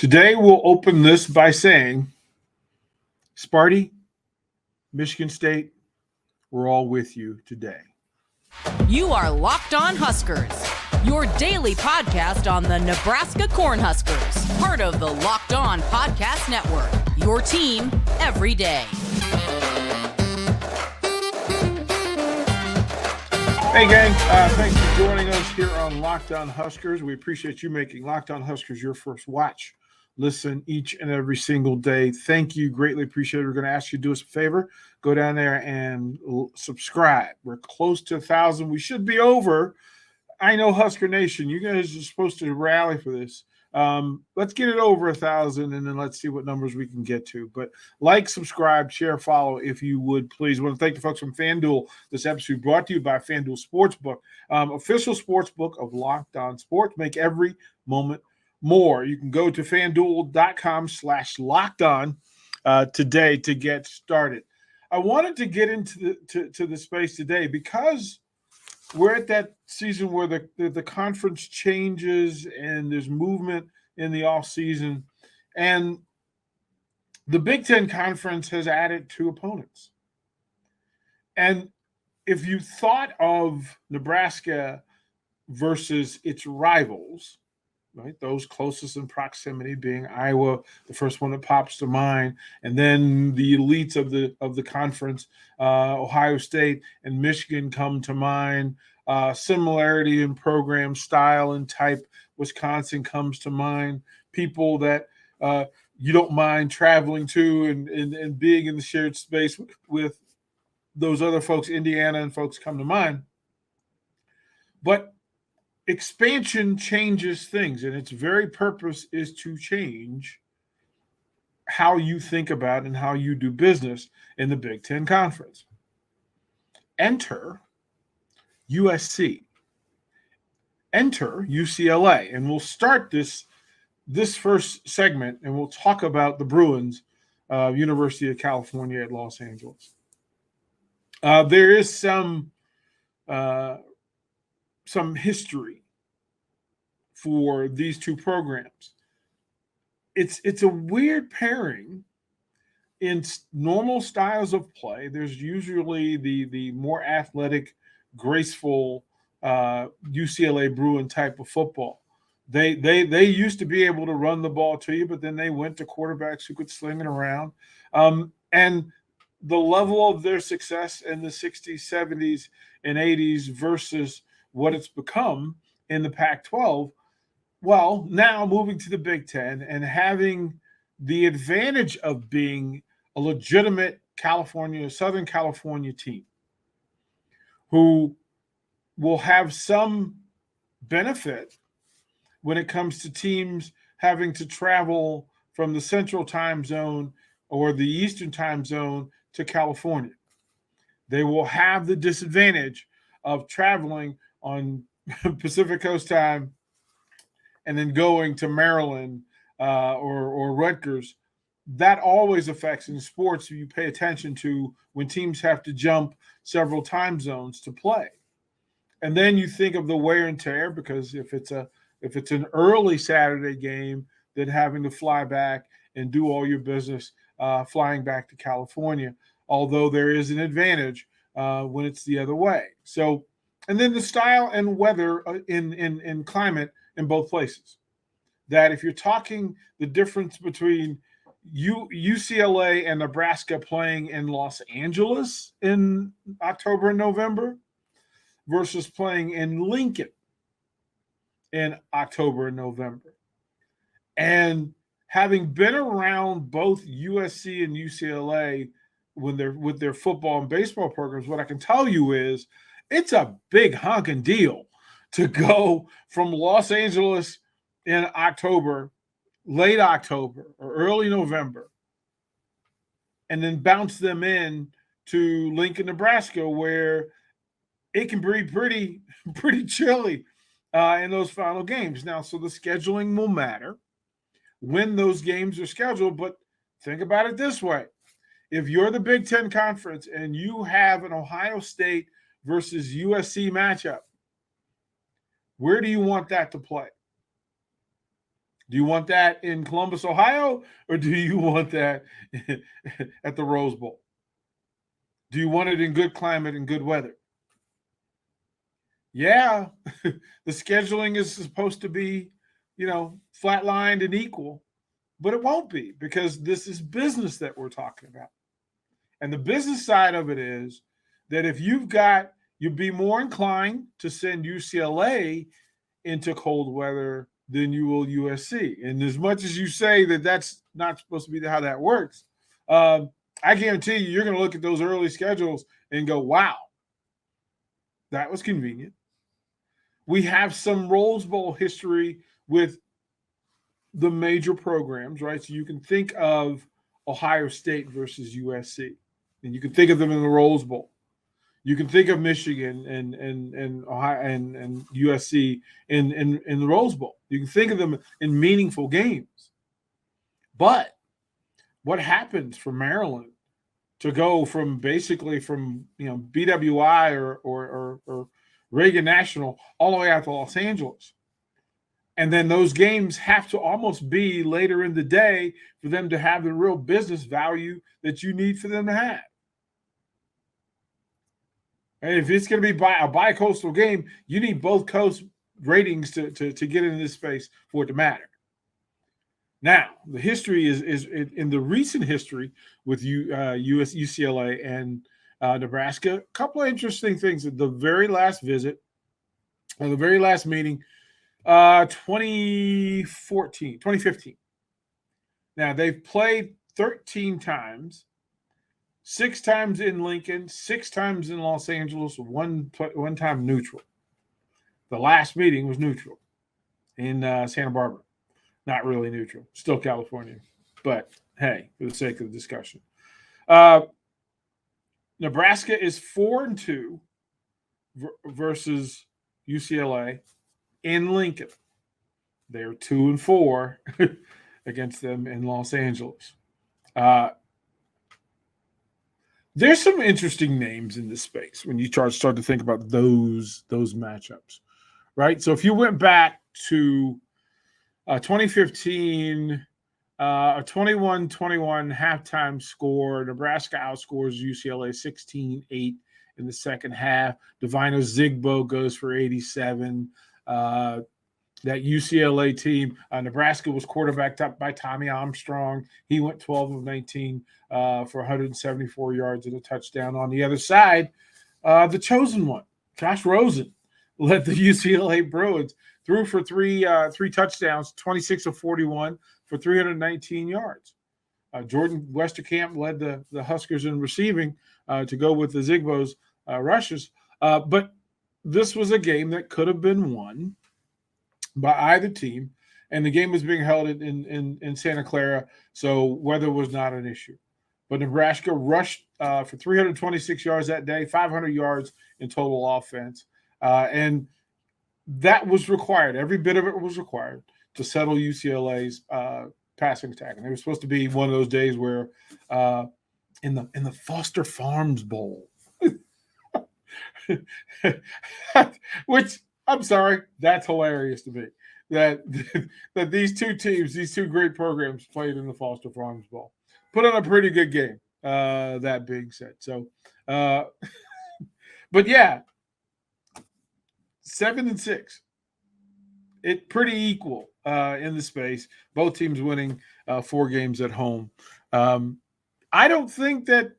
Today, we'll open this by saying, Sparty, Michigan State, we're all with you today. You are Locked On Huskers, your daily podcast on the Nebraska Cornhuskers, part of the Locked On Podcast Network, your team every day. Hey, gang. Thanks for joining us here on Locked On Huskers. We appreciate you making Locked On Huskers your first watch. Listen each and every single day. Thank you. Greatly appreciate it. We're going to ask you to do us a favor. Go down there and subscribe. We're close to 1,000. We should be over. I know, Husker Nation, you guys are supposed to rally for this. Let's get it over 1,000, and then let's see what numbers we can get to. But like, subscribe, share, follow, if you would, please. I want to thank the folks from FanDuel. This episode brought to you by FanDuel Sportsbook, official sportsbook of Locked On Sports. Make every moment more. You can go to FanDuel.com/LockedOn today to get started. I wanted to get into the space today because we're at that season where the conference changes and there's movement in the off season, and the Big Ten Conference has added 2 opponents. And if you thought of Nebraska versus its rivals, right, those closest in proximity being Iowa, the first one that pops to mind, and then the elites of the conference, Ohio State and Michigan come to mind. Similarity in program style and type, Wisconsin comes to mind. People that you don't mind traveling to and being in the shared space with those other folks, Indiana and folks, come to mind. But expansion changes things, and its very purpose is to change how you think about and how you do business in the Big Ten Conference. Enter USC. Enter UCLA. And we'll start this first segment, and we'll talk about the Bruins, University of California at Los Angeles. There is some history for these 2 programs. It's a weird pairing in normal styles of play. There's usually the more athletic, graceful UCLA Bruin type of football. They used to be able to run the ball to you, but then they went to quarterbacks who could sling it around. And the level of their success in the 60s, 70s, and 80s versus what it's become in the Pac-12, well, now moving to the Big Ten and having the advantage of being a legitimate Southern California team who will have some benefit when it comes to teams having to travel from the Central Time Zone or the Eastern Time Zone to California. They will have the disadvantage of traveling on Pacific Coast time and then going to Maryland or Rutgers. That always affects in sports. You pay attention to when teams have to jump several time zones to play. And then you think of the wear and tear, because if it's an early Saturday game, then having to fly back and do all your business flying back to California, although there is an advantage when it's the other way. So, and then the style and weather in climate in both places. That if you're talking the difference between UCLA and Nebraska playing in Los Angeles in October and November versus playing in Lincoln in October and November, and having been around both USC and UCLA when they're with their football and baseball programs, what I can tell you is it's a big honking deal to go from Los Angeles in October, late October or early November, and then bounce them in to Lincoln, Nebraska, where it can be pretty chilly in those final games. Now, so the scheduling will matter when those games are scheduled, but think about it this way. If you're the Big Ten Conference and you have an Ohio State versus USC matchup, where do you want that to play? Do you want that in Columbus, Ohio, or do you want that at the Rose Bowl? Do you want it in good climate and good weather? Yeah, the scheduling is supposed to be, flatlined and equal, but it won't be because this is business that we're talking about. And the business side of it is that if you'd be more inclined to send UCLA into cold weather than you will USC. And as much as you say that that's not supposed to be how that works, I guarantee you're going to look at those early schedules and go, wow, that was convenient. We have some Rose Bowl history with the major programs, right? So you can think of Ohio State versus USC, and you can think of them in the Rose Bowl. You can think of Michigan and Ohio and USC in the Rose Bowl. You can think of them in meaningful games. But what happens for Maryland to go from BWI or Reagan National all the way out to Los Angeles? And then those games have to almost be later in the day for them to have the real business value that you need for them to have. And if it's going to be a bi-coastal game, you need both coast ratings to get into this space for it to matter. Now, the history is in the recent history with UCLA and Nebraska, a couple of interesting things. At the very last visit, or the very last meeting, 2015. Now, they've played 13 times. 6 times in Lincoln, 6 times in Los Angeles, one time neutral. The last meeting was neutral in Santa Barbara. Not really neutral, still California. But hey, for the sake of the discussion. Nebraska is 4-2 versus UCLA in Lincoln. They're 2-4 against them in Los Angeles. There's some interesting names in this space when you start to think about those matchups, right? So if you went back to 2015, a 21-21 halftime score, Nebraska outscores UCLA 16-8 in the second half. Divino Zigbo goes for 87. That UCLA team, Nebraska was quarterbacked up by Tommy Armstrong. He went 12 of 19 for 174 yards and a touchdown. On the other side, the chosen one, Josh Rosen, led the UCLA Bruins, threw for three touchdowns, 26 of 41 for 319 yards. Jordan Westerkamp led the Huskers in receiving to go with the Zigbo's rushes. But this was a game that could have been won by either team, and the game was being held in Santa Clara, so weather was not an issue. But Nebraska rushed for 326 yards that day, 500 yards in total offense, and that was required. Every bit of it was required to settle UCLA's passing attack. And it was supposed to be one of those days where in the Foster Farms Bowl, which – I'm sorry, that's hilarious to me that these two teams, these two great programs played in the Foster Farms Bowl. Put on a pretty good game, that being said. So, but yeah, 7-6. It pretty equal in the space. Both teams winning 4 games at home. I don't think that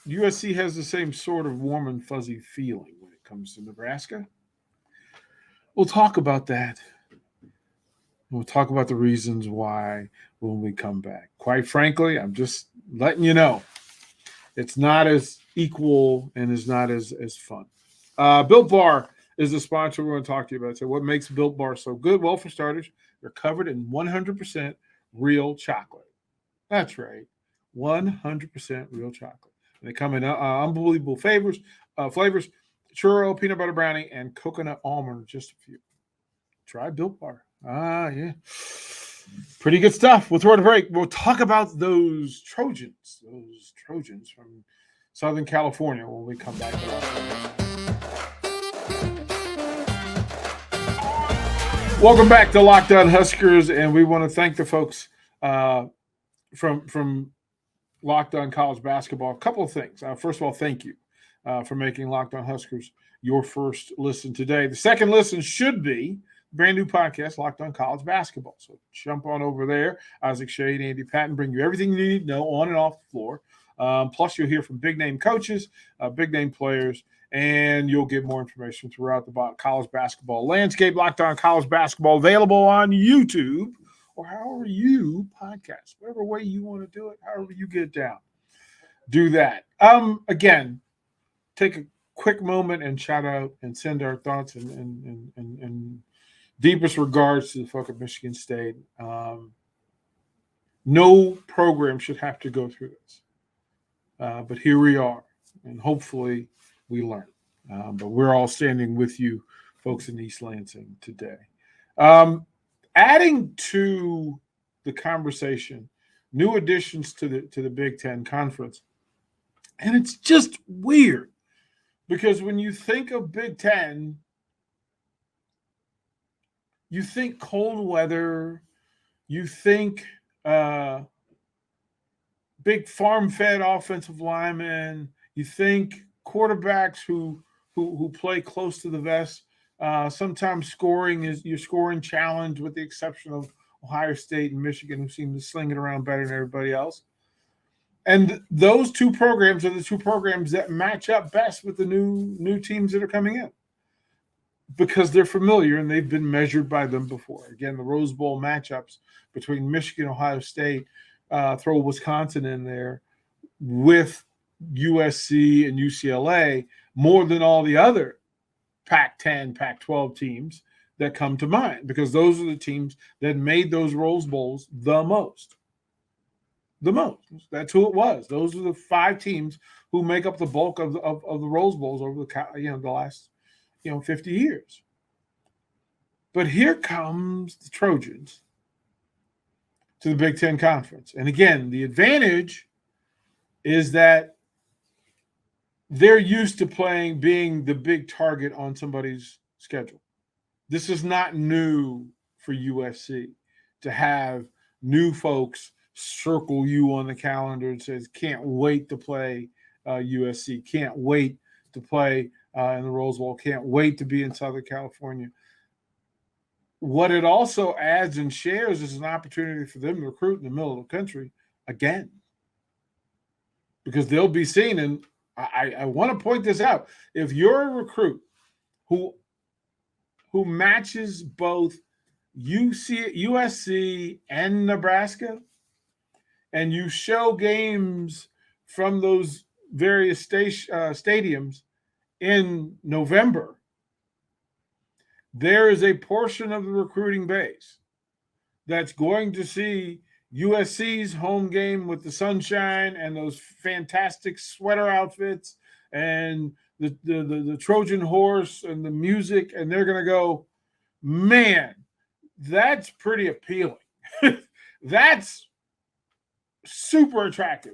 USC has the same sort of warm and fuzzy feeling when it comes to Nebraska. We'll talk about that. We'll talk about the reasons why when we come back. Quite frankly, I'm just letting you know it's not as equal and is not as fun. Built Bar is the sponsor we're going to talk to you about. So what makes Built Bar so good? Well, for starters, they're covered in 100% real chocolate. That's right, 100% real chocolate. And they come in unbelievable flavors. Churro, peanut butter brownie, and coconut almond, just a few. Try Built Bar. Yeah. Pretty good stuff. We'll throw it a break. We'll talk about those Trojans from Southern California when we come back. Welcome back to Locked On Huskers, and we want to thank the folks from Locked On College Basketball. A couple of things. First of all, thank you for making Locked On Huskers your first listen today. The second listen should be brand new podcast, Locked On College Basketball. So jump on over there. Isaac Shade, Andy Patton bring you everything you need to know on and off the floor. Plus, you'll hear from big-name coaches, big-name players, and you'll get more information throughout the college basketball landscape. Locked On College Basketball, available on YouTube or however you podcast, whatever way you want to do it, however you get it down. Do that. Again, take a quick moment and shout out and send our thoughts and deepest regards to the folk of Michigan State. No program should have to go through this. But here we are, and hopefully we learn. But we're all standing with you folks in East Lansing today. Adding to the conversation, new additions to the Big Ten Conference. And it's just weird because when you think of Big Ten, you think cold weather, you think big farm-fed offensive linemen, you think quarterbacks who play close to the vest. Sometimes scoring is your scoring challenge, with the exception of Ohio State and Michigan, who seem to sling it around better than everybody else. And those two programs are the two programs that match up best with the new teams that are coming in because they're familiar and they've been measured by them before. Again, the Rose Bowl matchups between Michigan, Ohio State, throw Wisconsin in there with USC and UCLA more than all the other Pac-10, Pac-12 teams that come to mind, because those are the teams that made those Rose Bowls the most. The most. That's who it was. Those are the five teams who make up the bulk of the Rose Bowls over the last 50 years. But here comes the Trojans to the Big Ten Conference. And again, the advantage is that they're used to being the big target on somebody's schedule. This is not new for USC to have new folks circle you on the calendar and says, can't wait to play USC, can't wait to play in the Rose Bowl, can't wait to be in Southern California. What it also adds and shares is an opportunity for them to recruit in the middle of the country again, because they'll be seen. And I want to point this out. If you're a recruit who matches both USC and Nebraska, and you show games from those various stadiums in November, there is a portion of the recruiting base that's going to see USC's home game with the sunshine and those fantastic sweater outfits and the Trojan horse and the music, and they're going to go, man, that's pretty appealing. That's super attractive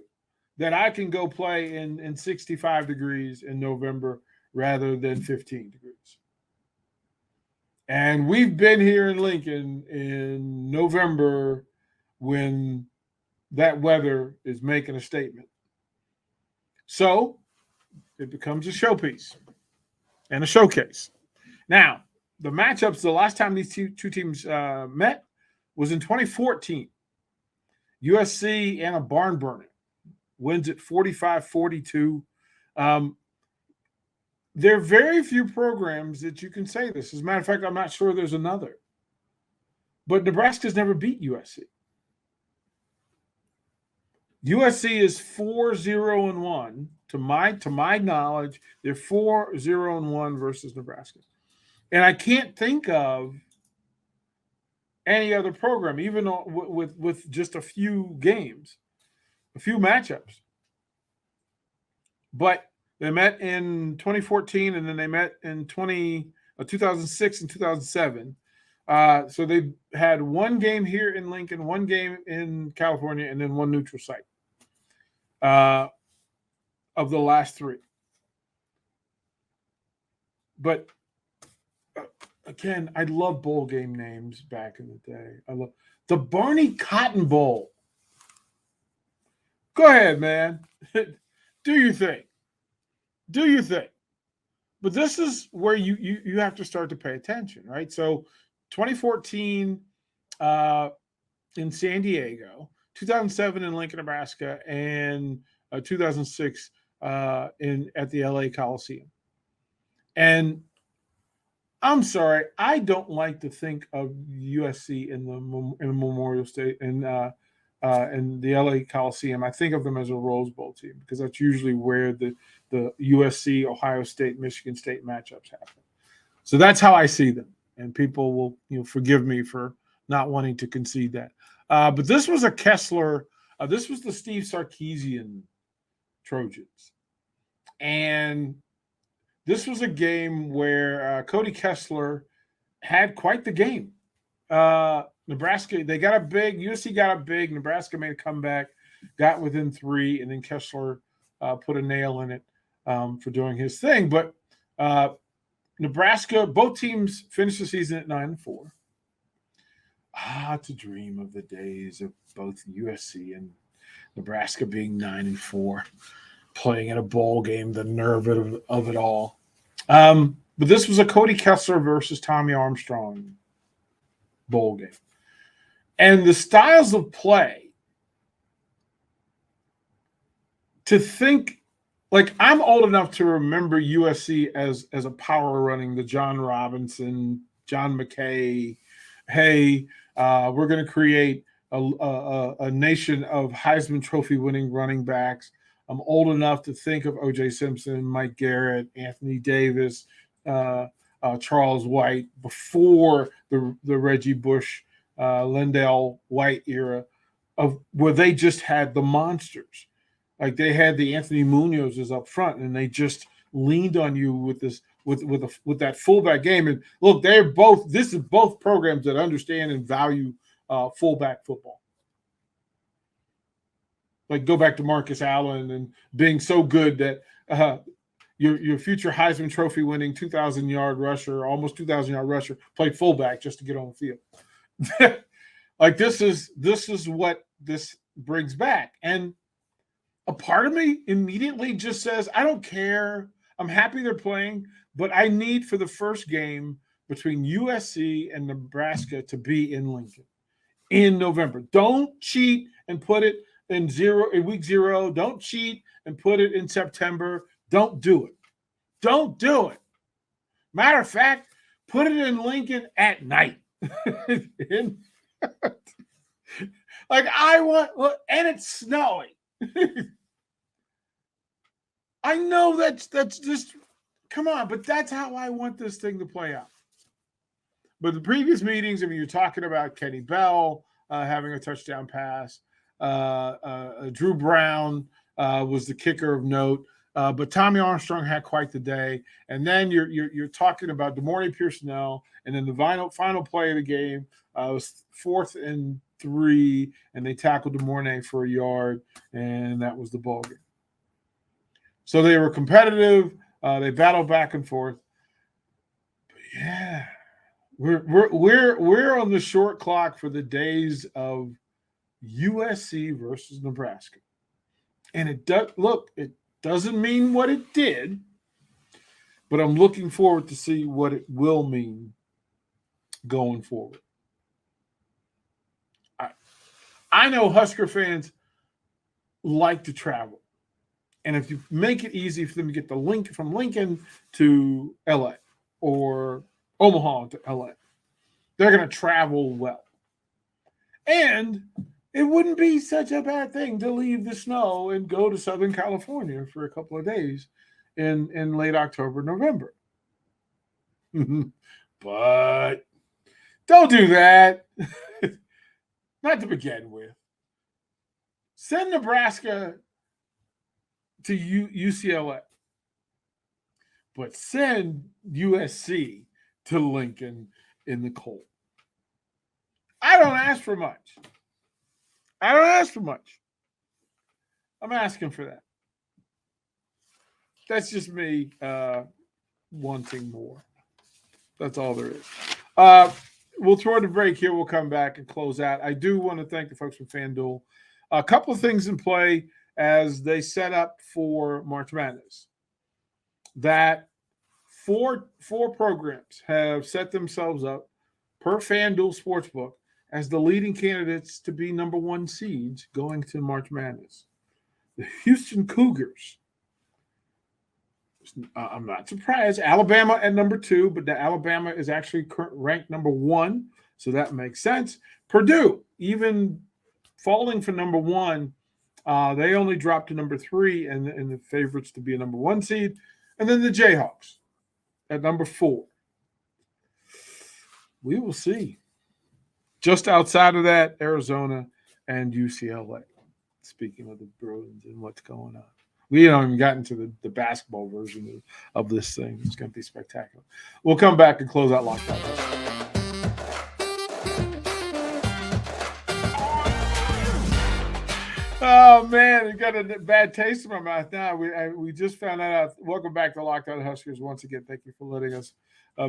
that I can go play in 65 degrees in November rather than 15 degrees. And we've been here in Lincoln in November when that weather is making a statement. So it becomes a showpiece and a showcase. Now, the matchups, the last time these two teams met was in 2014. USC and a barn burner wins at 45-42. There are very few programs that you can say this. As a matter of fact, I'm not sure there's another. But Nebraska's never beat USC. USC is 4-0-1. To my knowledge, they're 4-0-1 versus Nebraska. And I can't think of any other program, even with just a few games, a few matchups. But they met in 2014, and then they met in 2006 and 2007. So they had one game here in Lincoln, one game in California, and then one neutral site of the last three. But again, I love bowl game names back in the day. I love the Barney Cotton Bowl. Go ahead, man. Do your thing. Do your thing. But this is where you have to start to pay attention, right? So 2014 in San Diego, 2007 in Lincoln, Nebraska, and 2006 in at the LA Coliseum. And I'm sorry, I don't like to think of USC in the Memorial State in the LA Coliseum. I think of them as a Rose Bowl team because that's usually where the USC, Ohio State, Michigan State matchups happen. So that's how I see them, and people will forgive me for not wanting to concede that. But this was a Kessler. This was the Steve Sarkisian Trojans, and this was a game where Cody Kessler had quite the game. Nebraska, they got up big. USC got up big. Nebraska made a comeback, got within 3, and then Kessler put a nail in it for doing his thing. But Nebraska, both teams finished the season at 9-4. To dream of the days of both USC and Nebraska being 9-4, playing in a bowl game, the nerve of it all. But this was a Cody Kessler versus Tommy Armstrong bowl game. And the styles of play, to think, like, I'm old enough to remember USC as a power running, the John Robinson, John McKay. Hey, we're going to create a nation of Heisman Trophy winning running backs. I'm old enough to think of O.J. Simpson, Mike Garrett, Anthony Davis, Charles White before the Reggie Bush, Lendale White era of where they just had the monsters. Like they had the Anthony Munozes up front, and they just leaned on you with this with that fullback game. And look, this is both programs that understand and value fullback football. Like go back to Marcus Allen and being so good that your future Heisman Trophy winning 2,000-yard rusher, almost 2,000-yard rusher, played fullback just to get on the field. Like this is what this brings back. And a part of me immediately just says, I don't care. I'm happy they're playing, but I need for the first game between USC and Nebraska to be in Lincoln in November. Don't cheat and put it in week 0. Don't cheat and put it in September. Don't do it. Don't do it. Matter of fact, put it in Lincoln at night. Like I want, and it's snowing. I know that's just, come on, but that's how I want this thing to play out. But the previous meetings, I mean, you're talking about Kenny Bell having a touchdown pass. Drew Brown was the kicker of note. But Tommy Armstrong had quite the day. And then you're talking about DeMornay Pearson, and then the final play of the game was 4th and 3, and they tackled DeMornay for a yard, and that was the ball game. So they were competitive. They battled back and forth. But yeah, we're on the short clock for the days of USC versus Nebraska, and it doesn't mean what it did, but I'm looking forward to see what it will mean going forward. I know Husker fans like to travel. And if you make it easy for them to get the link from Lincoln to LA or Omaha to LA, they're going to travel well. And it wouldn't be such a bad thing to leave the snow and go to Southern California for a couple of days in late October, November. But don't do that. Not to begin with. Send Nebraska to UCLA, but send USC to Lincoln in the cold. I don't ask for much. I'm asking for that. That's just me wanting more. That's all there is. We'll throw the break here. We'll come back and close out. I do want to thank the folks from FanDuel. A couple of things in play as they set up for March Madness. That four programs have set themselves up per FanDuel Sportsbook as the leading candidates to be number one seeds going to March Madness. The Houston Cougars. I'm not surprised. Alabama at number 2, but the Alabama is actually ranked number 1, so that makes sense. Purdue, even falling for number 1, they only dropped to number 3 and the favorites to be a number 1 seed. And then the Jayhawks at number 4. We will see. Just outside of that, Arizona and UCLA. Speaking of the Bruins and what's going on. We haven't even gotten to the basketball version of this thing. It's going to be spectacular. We'll come back and close out Lockdown. Oh, man, it got a bad taste in my mouth now. We just found that out. Welcome back to Lockdown Huskers. Once again, thank you for letting us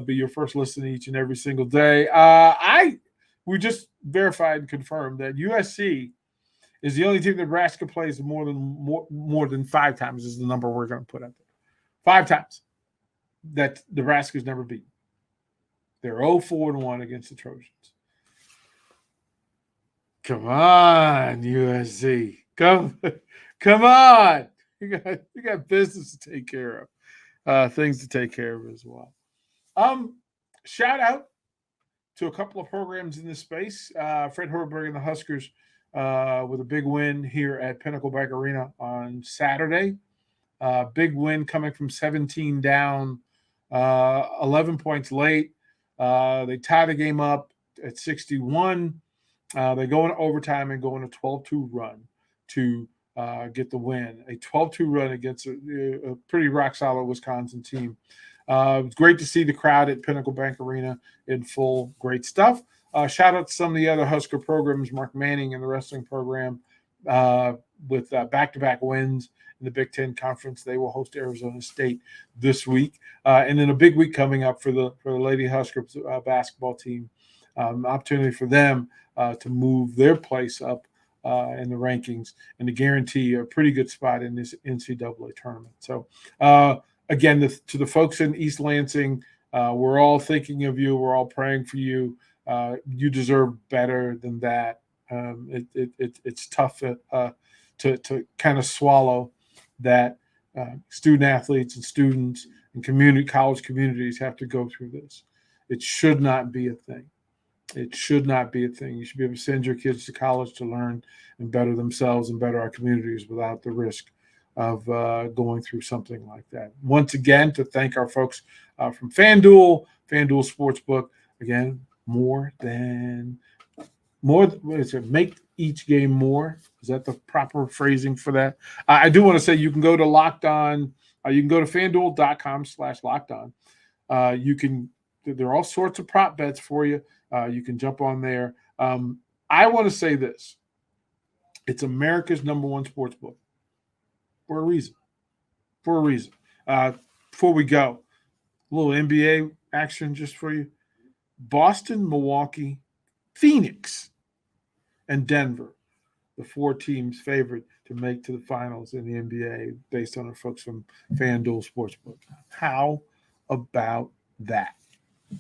be your first listen each and every single day. We just verified and confirmed that USC is the only team Nebraska plays more than 5 times is the number we're going to put out there. 5 times that Nebraska's never beaten. They're 0-4-1 against the Trojans. Come on, USC. Come on. You got business to take care of. Things to take care of as well. Shout out to a couple of programs in this space. Fred Hoiberg and the Huskers with a big win here at Pinnacle Bank Arena on Saturday. Big win coming from 17 down, 11 points late. They tie the game up at 61. They go into overtime and go on a 12-2 run to get the win. A 12-2 run against a pretty rock-solid Wisconsin team. It's great to see the crowd at Pinnacle Bank Arena in full. Great stuff. Shout out to some of the other Husker programs, Mark Manning and the wrestling program, with back-to-back wins in the Big Ten Conference. They will host Arizona State this week. And then a big week coming up for the Lady Huskers basketball team. Opportunity for them to move their place up in the rankings and to guarantee a pretty good spot in this NCAA tournament. So, again, to the folks in East Lansing, we're all thinking of you. We're all praying for you. You deserve better than that. It's tough to kind of swallow that student athletes and students and college communities have to go through this. It should not be a thing. It should not be a thing. You should be able to send your kids to college to learn and better themselves and better our communities without the risk of going through something like that. Once again, to thank our folks from FanDuel Sportsbook. Again, make each game more. Is that the proper phrasing for that? I do want to say you can go to Locked On. You can go to FanDuel.com/LockedOn. There are all sorts of prop bets for you. You can jump on there. I want to say this. It's America's number one sports book for a reason. Before we go, a little NBA action just for you. Boston, Milwaukee, Phoenix, and Denver, the 4 teams favored to make to the finals in the NBA based on our folks from FanDuel Sportsbook. How about that?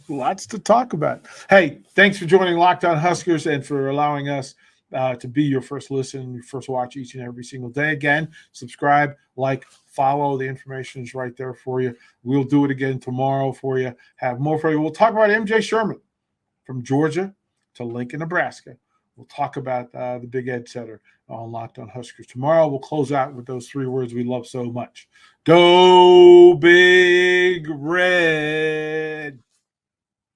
Lots to talk about. Hey, thanks for joining Locked On Huskers and for allowing us to be your first listen, your first watch each and every single day. Again, subscribe, like, follow. The information is right there for you. We'll do it again tomorrow for you. Have more for you. We'll talk about MJ Sherman from Georgia to Lincoln, Nebraska. We'll talk about the Big Ed Setter on Locked On Huskers. Tomorrow, we'll close out with those 3 words we love so much. Go Big Red.